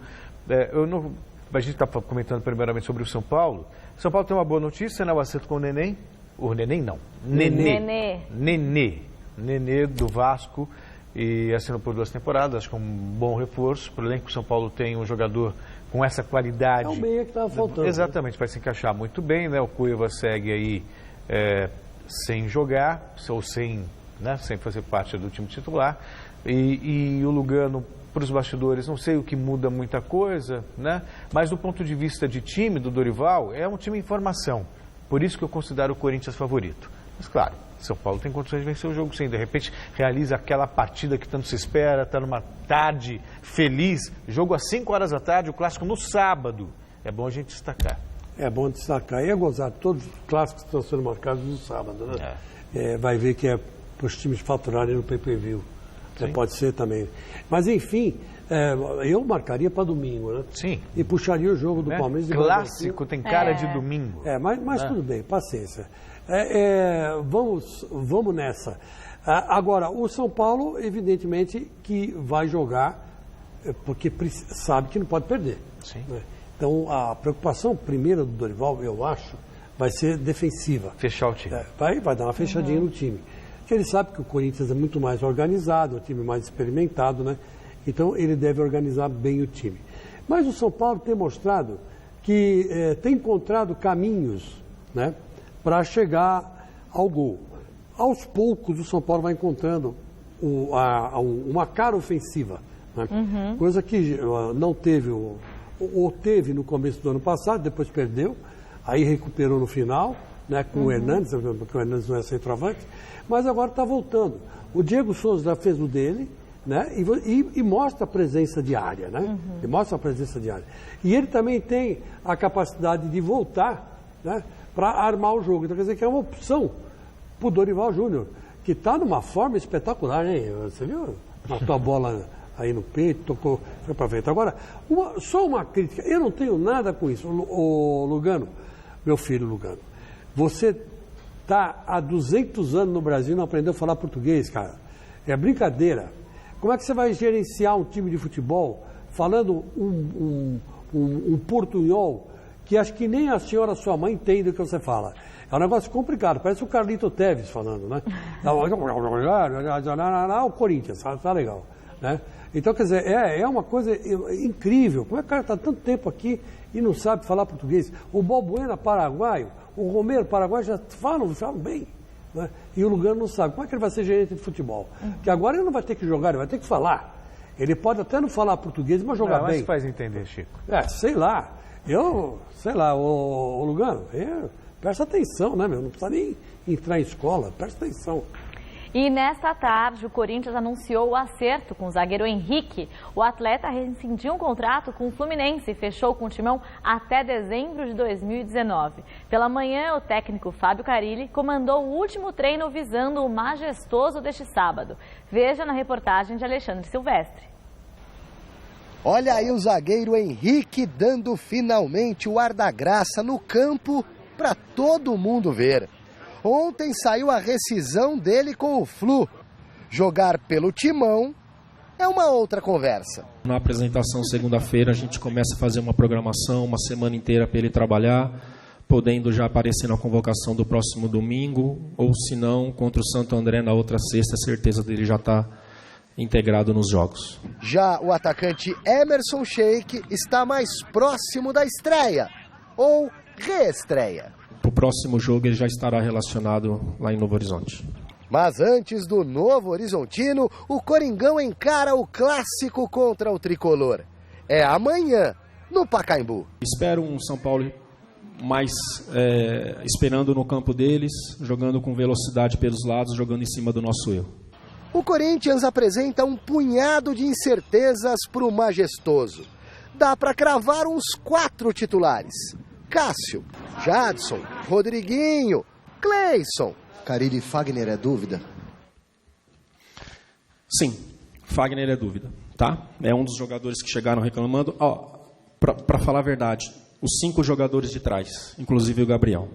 Speaker 6: A gente está comentando primeiramente sobre o São Paulo. São Paulo tem uma boa notícia, né? O acerto com o Neném. O Neném não. Nenê do Vasco. E assinou por 2 temporadas, acho que é um bom reforço. Por elenco, o São Paulo tem um jogador com essa qualidade.
Speaker 7: É o meia que estava faltando.
Speaker 6: Exatamente, vai se encaixar muito bem, né? O Cueva segue aí sem jogar, ou sem fazer parte do time titular. E o Lugano, para os bastidores, não sei o que muda muita coisa, né? Mas do ponto de vista de time do Dorival, é um time em formação. Por isso que eu considero o Corinthians favorito. Mas claro, São Paulo tem condições de vencer o jogo sim. De repente realiza aquela partida que tanto se espera, está numa tarde feliz, jogo às 5 horas da tarde, o clássico no sábado. É bom a gente destacar.
Speaker 7: É bom destacar. E é gozar, todos os clássicos estão sendo marcados no sábado, né? Vai ver que é para os times faturarem no pay-per-view. Pode ser também. Mas enfim, eu marcaria para domingo, né?
Speaker 6: Sim.
Speaker 7: E puxaria o jogo do Palmeiras.
Speaker 6: Clássico tem cara de domingo.
Speaker 7: Mas tudo bem, paciência. Vamos nessa. Agora, o São Paulo, evidentemente, que vai jogar, porque sabe que não pode perder.
Speaker 6: Sim.
Speaker 7: Né? Então, a preocupação primeira do Dorival, eu acho, vai ser defensiva.
Speaker 6: Fechar o time.
Speaker 7: Vai dar uma fechadinha no time. Porque ele sabe que o Corinthians é muito mais organizado, é um time mais experimentado, né? Então, ele deve organizar bem o time. Mas o São Paulo tem mostrado que tem encontrado caminhos, né, para chegar ao gol. Aos poucos, o São Paulo vai encontrando uma cara ofensiva, né? Coisa que não teve, ou teve no começo do ano passado, depois perdeu, aí recuperou no final, né, com o Hernandes, porque o Hernandes não é centroavante, mas agora está voltando. O Diego Souza já fez o dele, né, e mostra a presença diária, né? E mostra a presença diária. E ele também tem a capacidade de voltar, né, para armar o jogo. Então, quer dizer que é uma opção para o Dorival Júnior, que está numa forma espetacular, hein? Você viu? Matou a bola aí no peito, tocou, foi para frente. Agora, só uma crítica. Eu não tenho nada com isso. O Lugano, meu filho Lugano, você está há 200 anos no Brasil e não aprendeu a falar português, cara. É brincadeira. Como é que você vai gerenciar um time de futebol falando um portunhol que acho que nem a senhora, sua mãe, entende o que você fala? É um negócio complicado, parece o Carlito Teves falando, né? O Corinthians, tá legal, né? Então, quer dizer, é uma coisa incrível. Como é que o cara está tanto tempo aqui e não sabe falar português? O Balbuena, paraguaio, o Romero, paraguaio, já falam bem, né? E o Lugano não sabe. Como é que ele vai ser gerente de futebol? Porque agora ele não vai ter que jogar, ele vai ter que falar. Ele pode até não falar português, mas jogar bem.
Speaker 6: Mas faz entender, Chico.
Speaker 7: Sei lá, o Lugano, presta atenção, né, meu? Não precisa nem entrar em escola, presta atenção.
Speaker 10: E nesta tarde, o Corinthians anunciou o acerto com o zagueiro Henrique. O atleta rescindiu um contrato com o Fluminense e fechou com o Timão até dezembro de 2019. Pela manhã, o técnico Fábio Carilli comandou o último treino visando o majestoso deste sábado. Veja na reportagem de Alexandre Silvestre.
Speaker 3: Olha aí o zagueiro Henrique dando finalmente o ar da graça no campo para todo mundo ver. Ontem saiu a rescisão dele com o Flu. Jogar pelo Timão é uma outra conversa.
Speaker 13: Na apresentação segunda-feira a gente começa a fazer uma programação, uma semana inteira para ele trabalhar, podendo já aparecer na convocação do próximo domingo, ou se não, contra o Santo André na outra sexta, a certeza dele já está integrado nos jogos.
Speaker 3: Já o atacante Emerson Sheik está mais próximo da estreia, ou reestreia.
Speaker 13: O próximo jogo ele já estará relacionado lá em Novo Horizonte.
Speaker 3: Mas antes do Novo Horizontino, o Coringão encara o clássico contra o Tricolor. É amanhã, no Pacaembu.
Speaker 13: Espero um São Paulo mais esperando no campo deles, jogando com velocidade pelos lados, jogando em cima do nosso erro.
Speaker 3: O Corinthians apresenta um punhado de incertezas para o majestoso. Dá para cravar uns 4 titulares. Cássio, Jadson, Rodriguinho, Cleison.
Speaker 14: Carilli, Fagner é dúvida?
Speaker 13: Sim, Fagner é dúvida, tá? É um dos jogadores que chegaram reclamando. Para falar a verdade, os 5 jogadores de trás, inclusive o Gabriel,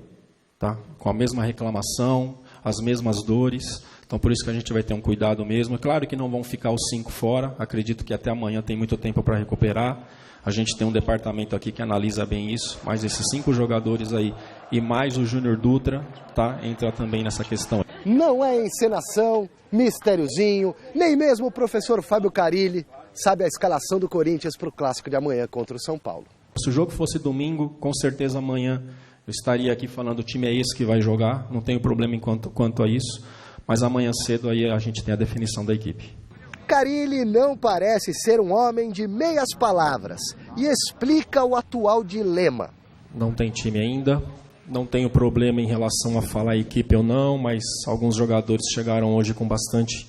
Speaker 13: tá? Com a mesma reclamação, as mesmas dores. Então, por isso que a gente vai ter um cuidado mesmo. É claro que não vão ficar os 5 fora. Acredito que até amanhã tem muito tempo para recuperar. A gente tem um departamento aqui que analisa bem isso. Mas esses 5 jogadores aí e mais o Júnior Dutra, tá? Entra também nessa questão.
Speaker 3: Não é encenação, mistériozinho, nem mesmo o professor Fábio Carilli sabe a escalação do Corinthians para o clássico de amanhã contra o São Paulo.
Speaker 13: Se o jogo fosse domingo, com certeza amanhã eu estaria aqui falando o time é esse que vai jogar. Não tenho problema quanto a isso. Mas amanhã cedo aí a gente tem a definição da equipe.
Speaker 3: Carilli não parece ser um homem de meias palavras e explica o atual dilema.
Speaker 13: Não tem time ainda, não tenho problema em relação a falar equipe ou não, mas alguns jogadores chegaram hoje com bastante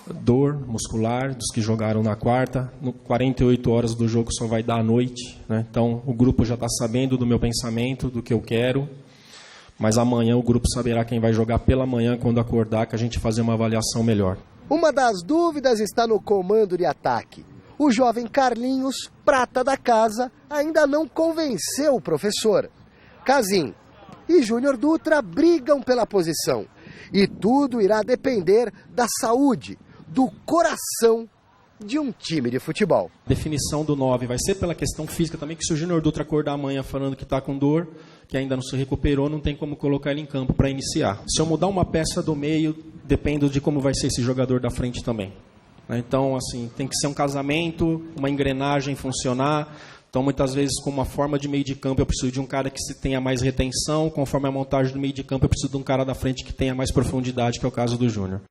Speaker 13: dor muscular, dos que jogaram na quarta. 48 horas do jogo só vai dar à noite, né? Então o grupo já está sabendo do meu pensamento, do que eu quero. Mas amanhã o grupo saberá quem vai jogar pela manhã quando acordar, que a gente fazer uma avaliação melhor.
Speaker 3: Uma das dúvidas está no comando de ataque. O jovem Carlinhos, prata da casa, ainda não convenceu o professor. Casim e Júnior Dutra brigam pela posição. E tudo irá depender da saúde, do coração de um time de futebol.
Speaker 13: A definição do 9 vai ser pela questão física também, que se o Júnior Dutra acordar amanhã falando que está com dor, que ainda não se recuperou, não tem como colocar ele em campo para iniciar. Se eu mudar uma peça do meio, depende de como vai ser esse jogador da frente também. Então, assim, tem que ser um casamento, uma engrenagem funcionar. Então, muitas vezes, com uma forma de meio de campo, eu preciso de um cara que tenha mais retenção. Conforme a montagem do meio de campo, eu preciso de um cara da frente que tenha mais profundidade, que é o caso do Júnior.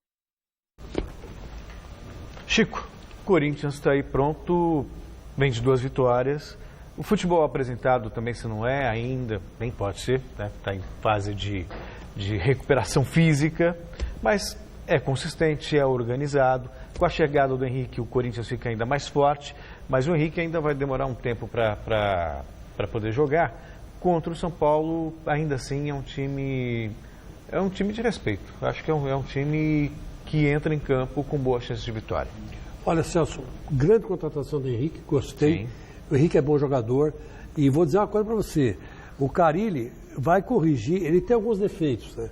Speaker 6: Chico, o Corinthians está aí pronto, vem de 2 vitórias. O futebol apresentado também, se não é ainda, nem pode ser, né? Está em fase de recuperação física, mas é consistente, é organizado. Com a chegada do Henrique, o Corinthians fica ainda mais forte, mas o Henrique ainda vai demorar um tempo para poder jogar. Contra o São Paulo, ainda assim, é um time de respeito. Acho que é um time que entra em campo com boas chances de vitória.
Speaker 7: Olha, Celso, grande contratação do Henrique, gostei. Sim. O Henrique é bom jogador e vou dizer uma coisa para você. O Carilli vai corrigir, ele tem alguns defeitos, né?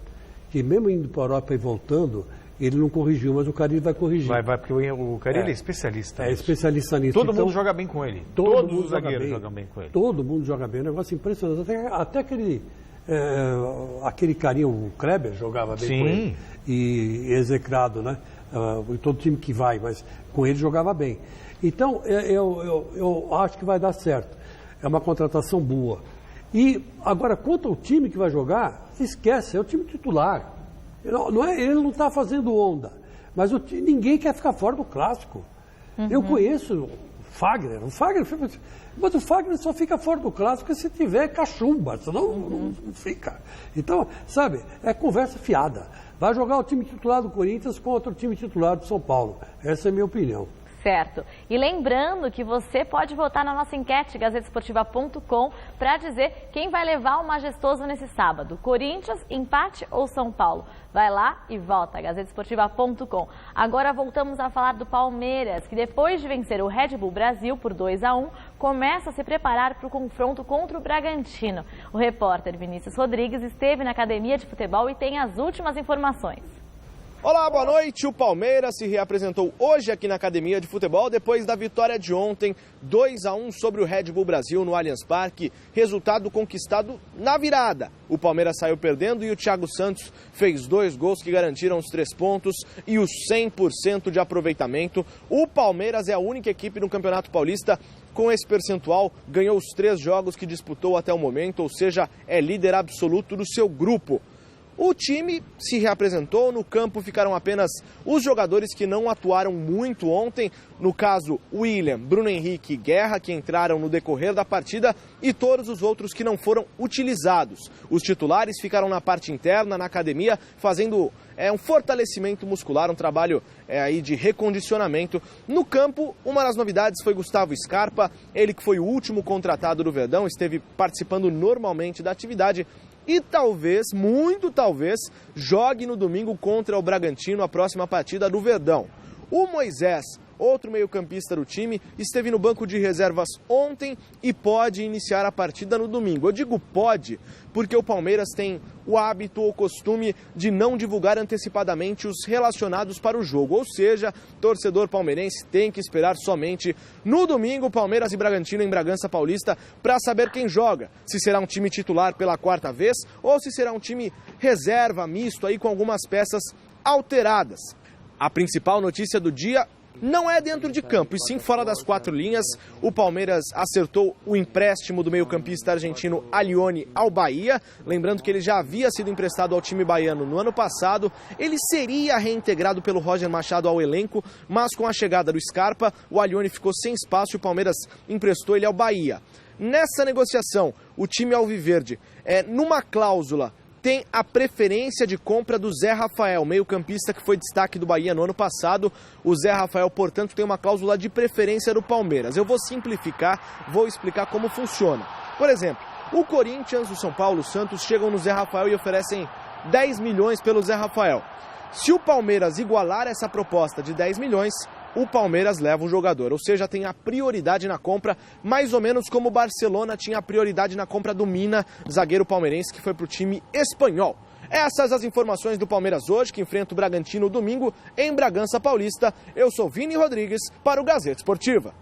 Speaker 7: Que mesmo indo para a Europa e voltando, ele não corrigiu, mas o Carilli vai corrigir.
Speaker 6: Vai, porque o Carilli é especialista.
Speaker 7: É especialista nisso.
Speaker 6: Todo mundo joga bem com ele. Todos os zagueiros jogam bem com ele.
Speaker 7: Todo mundo joga bem, é um negócio impressionante. Até aquele carinha, o Kleber, jogava bem com ele. E execrado, né? Todo time que vai, mas com ele jogava bem. Então, eu acho que vai dar certo. É uma contratação boa. E agora, quanto ao time que vai jogar, esquece, é o time titular. Ele não está fazendo onda, mas ninguém quer ficar fora do clássico. Uhum. Eu conheço o Fagner, mas o Fagner só fica fora do clássico se tiver cachumba, senão não fica. Então, sabe, é conversa fiada. Vai jogar o time titular do Corinthians contra o time titular do São Paulo. Essa é a minha opinião.
Speaker 10: Certo. E lembrando que você pode votar na nossa enquete, gazetesportiva.com, para dizer quem vai levar o majestoso nesse sábado. Corinthians, empate ou São Paulo? Vai lá e vota, gazetesportiva.com. Agora voltamos a falar do Palmeiras, que depois de vencer o Red Bull Brasil por 2-1, começa a se preparar para o confronto contra o Bragantino. O repórter Vinícius Rodrigues esteve na academia de futebol e tem as últimas informações.
Speaker 15: Olá, boa noite. O Palmeiras se reapresentou hoje aqui na Academia de Futebol depois da vitória de ontem, 2-1 sobre o Red Bull Brasil no Allianz Parque, resultado conquistado na virada. O Palmeiras saiu perdendo e o Thiago Santos fez 2 gols que garantiram os 3 pontos e os 100% de aproveitamento. O Palmeiras é a única equipe no Campeonato Paulista com esse percentual, ganhou os 3 jogos que disputou até o momento, ou seja, é líder absoluto do seu grupo. O time se reapresentou, no campo ficaram apenas os jogadores que não atuaram muito ontem, no caso William, Bruno Henrique e Guerra, que entraram no decorrer da partida, e todos os outros que não foram utilizados. Os titulares ficaram na parte interna, na academia, fazendo um fortalecimento muscular, um trabalho aí de recondicionamento. No campo, uma das novidades foi Gustavo Scarpa, ele que foi o último contratado do Verdão, esteve participando normalmente da atividade, e talvez, muito talvez, jogue no domingo contra o Bragantino a próxima partida do Verdão. O Moisés outro meio-campista do time, esteve no banco de reservas ontem e pode iniciar a partida no domingo. Eu digo pode porque o Palmeiras tem o hábito ou costume de não divulgar antecipadamente os relacionados para o jogo. Ou seja, torcedor palmeirense tem que esperar somente no domingo Palmeiras e Bragantino em Bragança Paulista para saber quem joga. Se será um time titular pela 4ª vez ou se será um time reserva, misto aí com algumas peças alteradas. A principal notícia do dia não é dentro de campo, e sim fora das 4 linhas. O Palmeiras acertou o empréstimo do meio-campista argentino Alione ao Bahia. Lembrando que ele já havia sido emprestado ao time baiano no ano passado. Ele seria reintegrado pelo Roger Machado ao elenco, mas com a chegada do Scarpa, o Alione ficou sem espaço e o Palmeiras emprestou ele ao Bahia. Nessa negociação, o time alviverde, numa cláusula, tem a preferência de compra do Zé Rafael, meio-campista que foi destaque do Bahia no ano passado. O Zé Rafael, portanto, tem uma cláusula de preferência do Palmeiras. Eu vou simplificar, vou explicar como funciona. Por exemplo, o Corinthians, o São Paulo, o Santos chegam no Zé Rafael e oferecem 10 milhões pelo Zé Rafael. Se o Palmeiras igualar essa proposta de 10 milhões, o Palmeiras leva o jogador, ou seja, tem a prioridade na compra, mais ou menos como o Barcelona tinha a prioridade na compra do Mina, zagueiro palmeirense que foi para o time espanhol. Essas as informações do Palmeiras hoje, que enfrenta o Bragantino domingo em Bragança Paulista. Eu sou Vini Rodrigues para o Gazeta Esportiva.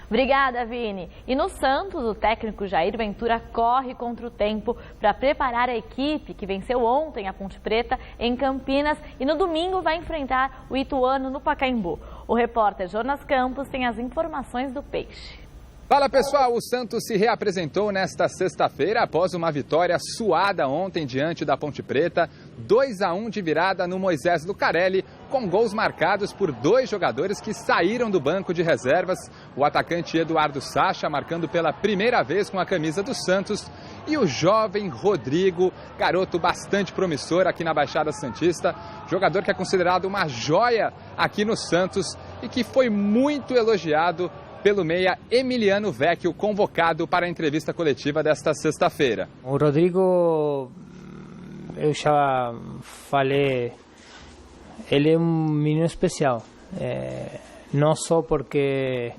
Speaker 10: Obrigada, Vini. E no Santos, o técnico Jair Ventura corre contra o tempo para preparar a equipe que venceu ontem a Ponte Preta em Campinas e no domingo vai enfrentar o Ituano no Pacaembu. O repórter Jonas Campos tem as informações do Peixe.
Speaker 16: Fala pessoal, o Santos se reapresentou nesta sexta-feira após uma vitória suada ontem diante da Ponte Preta, 2-1 de virada no Moisés Lucarelli, com gols marcados por 2 jogadores que saíram do banco de reservas, o atacante Eduardo Sacha marcando pela primeira vez com a camisa do Santos e o jovem Rodrigo, garoto bastante promissor aqui na Baixada Santista, jogador que é considerado uma joia aqui no Santos e que foi muito elogiado pelo meia Emiliano Vecchio, convocado para a entrevista coletiva desta sexta-feira.
Speaker 17: O Rodrigo, eu já falei, ele é um menino especial, não só porque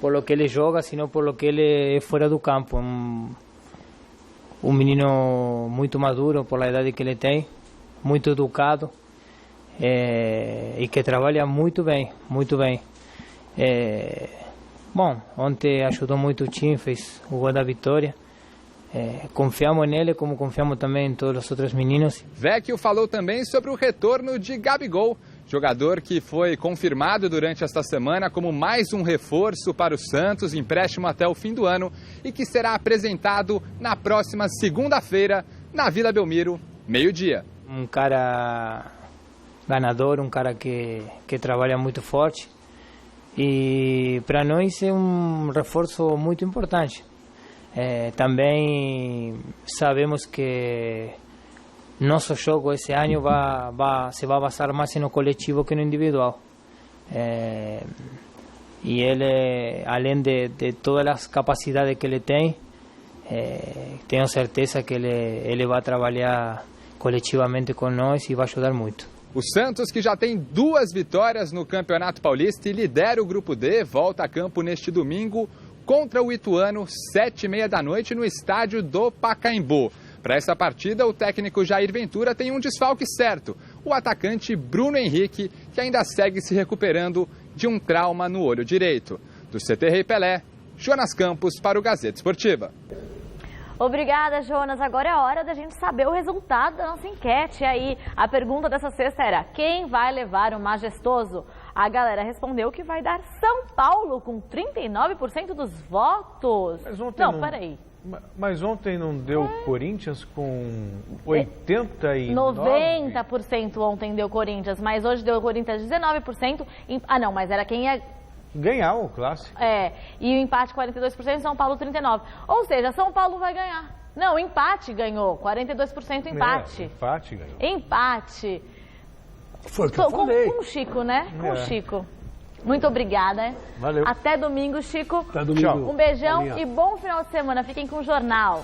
Speaker 17: por lo que ele joga, sino por lo que ele é fora do campo. Um menino muito maduro por a idade que ele tem, muito educado e que trabalha muito bem, muito bem. Bom, ontem ajudou muito o time, fez o gol da vitória. Confiamos nele como confiamos também em todos os outros meninos.
Speaker 16: Vecchio falou também sobre o retorno de Gabigol, jogador que foi confirmado durante esta semana como mais um reforço para o Santos, empréstimo até o fim do ano e que será apresentado na próxima segunda-feira na Vila Belmiro, meio-dia.
Speaker 17: Um cara ganador, um cara que trabalha muito forte. E para nós é um reforço muito importante. Também sabemos que nosso jogo esse ano se vai basar mais no coletivo que no individual. E ele, além de todas as capacidades que ele tem, tenho certeza que ele vai trabalhar coletivamente com nós e vai ajudar muito.
Speaker 16: O Santos, que já tem 2 vitórias no Campeonato Paulista e lidera o Grupo D, volta a campo neste domingo contra o Ituano, 7h30 da noite, no estádio do Pacaembu. Para essa partida, o técnico Jair Ventura tem um desfalque certo, o atacante Bruno Henrique, que ainda segue se recuperando de um trauma no olho direito. Do CT Rei Pelé, Jonas Campos para o Gazeta Esportiva.
Speaker 10: Obrigada, Jonas. Agora é hora da gente saber o resultado da nossa enquete. E aí, a pergunta dessa sexta era: quem vai levar o majestoso? A galera respondeu que vai dar São Paulo, com 39% dos votos.
Speaker 6: Mas ontem
Speaker 10: peraí.
Speaker 6: Mas ontem não deu Corinthians com 89%?
Speaker 10: 90% ontem deu Corinthians, mas hoje deu Corinthians 19%. Mas era quem ia
Speaker 6: ganhar o clássico.
Speaker 10: E o empate 42%, São Paulo 39%. Ou seja, São Paulo vai ganhar. Não, empate ganhou, 42% empate.
Speaker 6: Empate ganhou.
Speaker 10: Empate.
Speaker 7: Foi o que eu falei.
Speaker 10: Com o Chico, né? Com o Chico. Muito obrigada.
Speaker 6: Valeu.
Speaker 10: Até domingo, Chico.
Speaker 7: Até domingo.
Speaker 10: Um beijão e bom final de semana. Fiquem com o jornal.